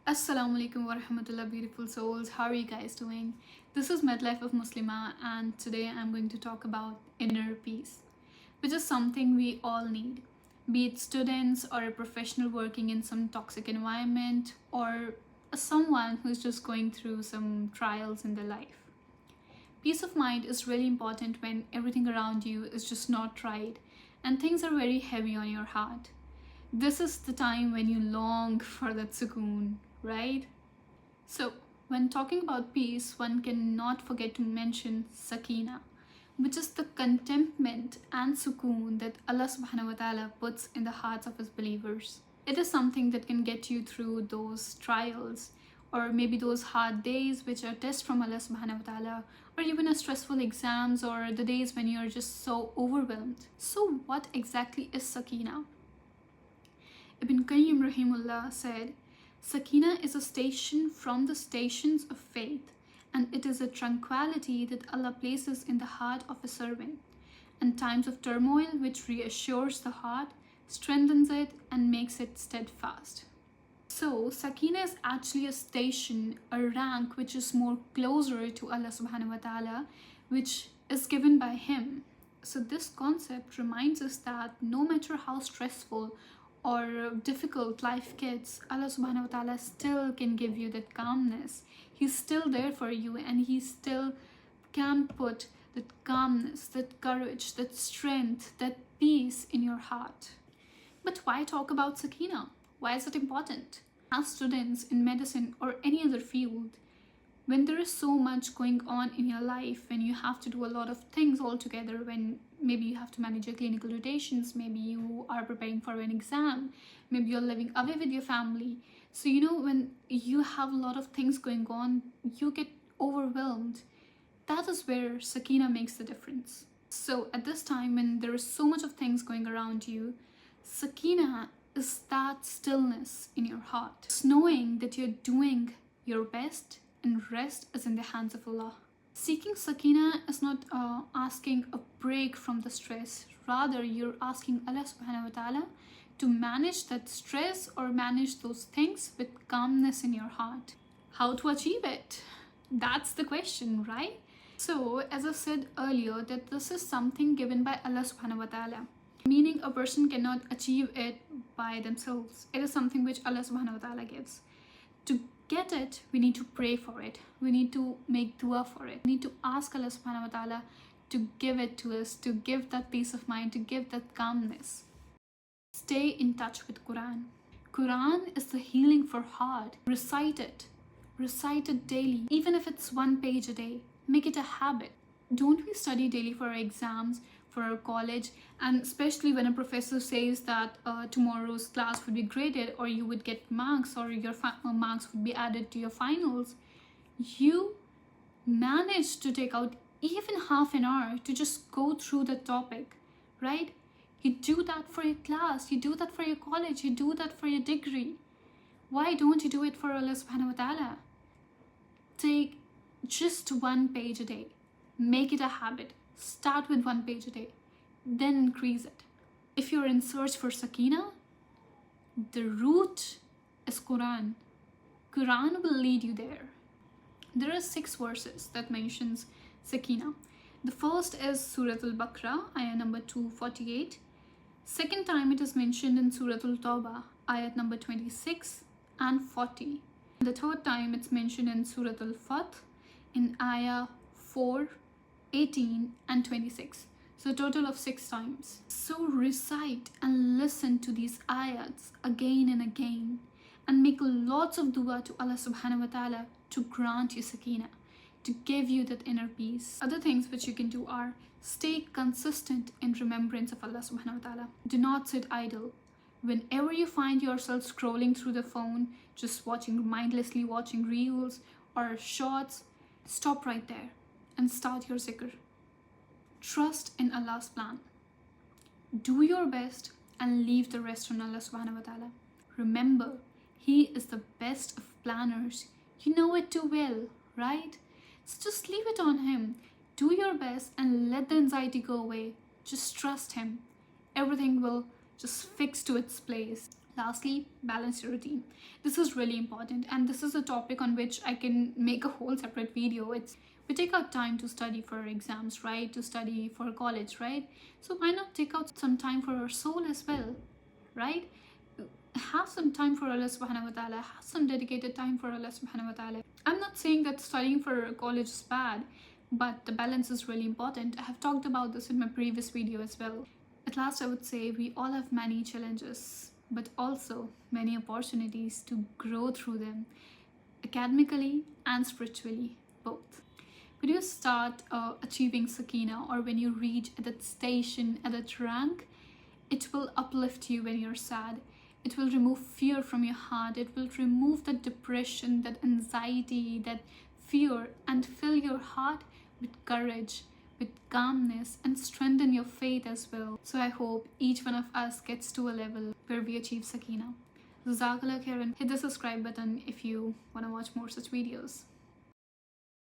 Assalamu alaikum wa rahmatullah, beautiful souls. How are you guys doing? This is Midlife of Muslima, and today I'm going to talk about inner peace, which is something we all need, be it students or a professional working in some toxic environment or someone who's just going through some trials in their life. Peace of mind is really important when everything around you is just not right and things are very heavy on your heart. This is the time when you long for that sukoon, right? So, when talking about peace, one cannot forget to mention Sakina, which is the contentment and sukoon that Allah subhanahu wa ta'ala puts in the hearts of His believers. It is something that can get you through those trials, or maybe those hard days which are tests from Allah subhanahu wa ta'ala, or even a stressful exams, or the days when you're just so overwhelmed. So, what exactly is Sakina? Ibn Qayyim Rahimullah said, Sakina is a station from the stations of faith, and it is a tranquility that Allah places in the heart of a servant, and times of turmoil which reassures the heart, strengthens it, and makes it steadfast. So, Sakina is actually a station, a rank which is more closer to Allah subhanahu wa ta'ala, which is given by Him. So, this concept reminds us that no matter how stressful or difficult life gets, Allah subhanahu wa ta'ala still can give you that calmness. He's still there for you, and He still can put that calmness, that courage, that strength, that peace in your heart. But why talk about Sakina? Why is it important? As students in medicine or any other field, when there is so much going on in your life, when you have to do a lot of things all together, when maybe you have to manage your clinical rotations, maybe you are preparing for an exam, maybe you're living away with your family. So, when you have a lot of things going on, you get overwhelmed. That is where Sakina makes the difference. So, at this time, when there is so much of things going around you, Sakina is that stillness in your heart. It's knowing that you're doing your best, and rest is in the hands of Allah. Seeking Sakina is not asking a break from the stress. Rather, you're asking Allah subhanahu wa ta'ala to manage that stress or manage those things with calmness in your heart. How to achieve it? That's the question, right? So, as I said earlier, that this is something given by Allah subhanahu wa ta'ala. Meaning a person cannot achieve it by themselves. It is something which Allah subhanahu wa ta'ala gives. To get it, we need to pray for it. We need to make dua for it. We need to ask Allah subhanahu wa ta'ala to give it to us, to give that peace of mind, to give that calmness. Stay in touch with Quran. Quran is the healing for heart. Recite it. Recite it daily. Even if it's 1 page a day, make it a habit. Don't we study daily for our exams, for our college, and especially when a professor says that tomorrow's class would be graded, or you would get marks, or your marks would be added to your finals, you manage to take out even half an hour to just go through the topic, right? You do that for your class, you do that for your college, you do that for your degree. Why don't you do it for Allah subhanahu wa ta'ala? Take just 1 page a day. Make it a habit. Start with 1 page a day, then increase it. If you're in search for Sakina, the route is Quran. Quran will lead you there. There are 6 verses that mentions Sakina. The first is Surah Al-Baqarah, ayah number 248. Second time it is mentioned in Surah Al-Tawbah, ayat number 26 and 40. The third time it's mentioned in Surah Al-Fath in ayah 4, 18 and 26. So a total of 6 times. So recite and listen to these ayats again and again, and make lots of dua to Allah subhanahu wa ta'ala to grant you Sakina, to give you that inner peace. Other things which you can do are stay consistent in remembrance of Allah subhanahu wa ta'ala. Do not sit idle. Whenever you find yourself scrolling through the phone, just mindlessly watching reels or shorts, stop right there and start your zikr. Trust in Allah's plan. Do your best and leave the rest on Allah subhanahu wa ta'ala. Remember, He is the best of planners. You know it too well, right? So just leave it on Him. Do your best and let the anxiety go away. Just trust Him. Everything will just fix to its place. Lastly, balance your routine. This is really important, and this is a topic on which I can make a whole separate video. We take out time to study for exams, right? To study for college, right? So why not take out some time for our soul as well, right? Have some time for Allah subhanahu wa ta'ala, have some dedicated time for Allah subhanahu wa ta'ala. I'm not saying that studying for college is bad, but the balance is really important. I have talked about this in my previous video as well. At last, I would say we all have many challenges, but also many opportunities to grow through them, academically and spiritually, both. When you start achieving Sakina, or when you reach at that station, at that rank, it will uplift you when you're sad. It will remove fear from your heart. It will remove that depression, that anxiety, that fear, and fill your heart with courage, with calmness, and strengthen your faith as well. So I hope each one of us gets to a level where we achieve Sakina. Jazakallah khairan. Hit the subscribe button if you want to watch more such videos.